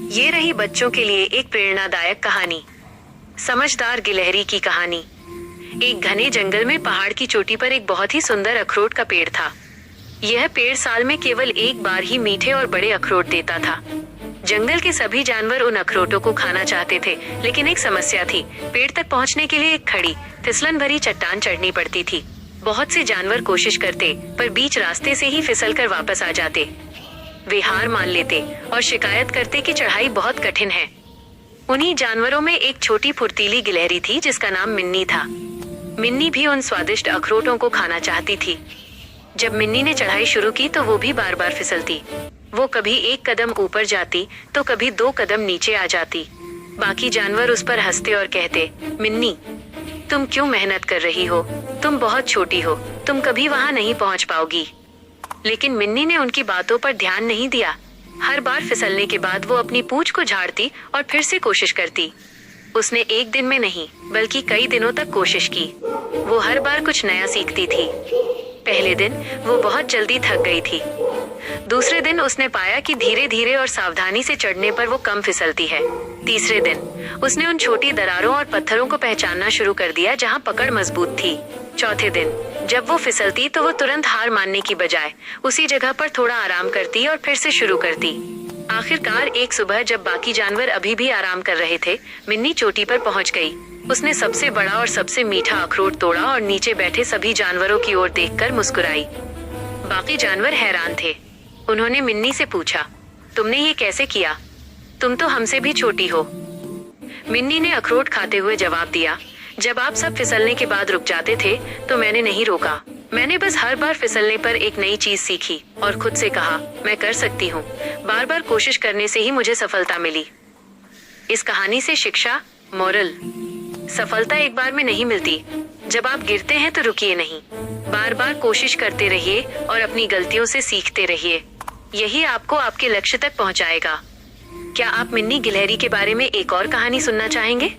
ये रही बच्चों के लिए एक प्रेरणादायक कहानी, समझदार गिलहरी की कहानी। एक घने जंगल में पहाड़ की चोटी पर एक बहुत ही सुंदर अखरोट का पेड़ था। यह पेड़ साल में केवल एक बार ही मीठे और बड़े अखरोट देता था। जंगल के सभी जानवर उन अखरोटों को खाना चाहते थे, लेकिन एक समस्या थी। पेड़ तक पहुंचने के लिए एक खड़ी फिसलन भरी चट्टान चढ़नी पड़ती थी। बहुत से जानवर कोशिश करते, पर बीच रास्ते से ही फिसल कर वापस आ जाते। वे हार मान लेते और शिकायत करते कि चढ़ाई बहुत कठिन है। उन्हीं जानवरों में एक छोटी फुर्तीली गिलहरी थी जिसका नाम मिन्नी था। मिन्नी भी उन स्वादिष्ट अखरोटों को खाना चाहती थी। जब मिन्नी ने चढ़ाई शुरू की तो वो भी बार बार फिसलती। वो कभी एक कदम ऊपर जाती तो कभी 2 कदम नीचे आ जाती। बाकी जानवर उस पर हंसते और कहते, मिन्नी, तुम क्यों मेहनत कर रही हो? तुम बहुत छोटी हो, तुम कभी वहां नहीं पहुंच पाओगी। लेकिन मिन्नी ने उनकी बातों पर ध्यान नहीं दिया। हर बार फिसलने के बाद वो अपनी पूंछ को झाड़ती और फिर से कोशिश करती। उसने एक दिन में नहीं, बल्कि कई दिनों तक कोशिश की। वो हर बार कुछ नया सीखती थी। पहले दिन वो बहुत जल्दी थक गई थी। दूसरे दिन उसने पाया कि धीरे धीरे और सावधानी से चढ़ने पर वो कम फिसलती है। तीसरे दिन उसने उन छोटी दरारों और पत्थरों को पहचानना शुरू कर दिया जहाँ पकड़ मजबूत थी। चौथे दिन जब वो फिसलती तो वो तुरंत हार मानने की बजाय उसी जगह पर थोड़ा आराम करती और फिर से शुरू करती। आखिरकार एक सुबह जब बाकी जानवर अभी भी आराम कर रहे थे, मिन्नी चोटी पर पहुंच गई। उसने सबसे बड़ा और सबसे मीठा अखरोट तोड़ा और नीचे बैठे सभी जानवरों की ओर देखकर मुस्कुराई। बाकी जानवर हैरान थे। उन्होंने मिन्नी से पूछा, तुमने ये कैसे किया? तुम तो हमसे भी छोटी हो। मिन्नी ने अखरोट खाते हुए जवाब दिया, जब आप सब फिसलने के बाद रुक जाते थे तो मैंने नहीं रोका। मैंने बस हर बार फिसलने पर एक नई चीज सीखी और खुद से कहा, मैं कर सकती हूँ। बार बार कोशिश करने से ही मुझे सफलता मिली। इस कहानी से शिक्षा, मोरल, सफलता एक बार में नहीं मिलती। जब आप गिरते हैं तो रुकिए नहीं, बार बार कोशिश करते रहिए और अपनी गलतियों से सीखते रहिए। यही आपको आपके लक्ष्य तक पहुंचाएगा। क्या आप मिन्नी गिलहरी के बारे में एक और कहानी सुनना चाहेंगे?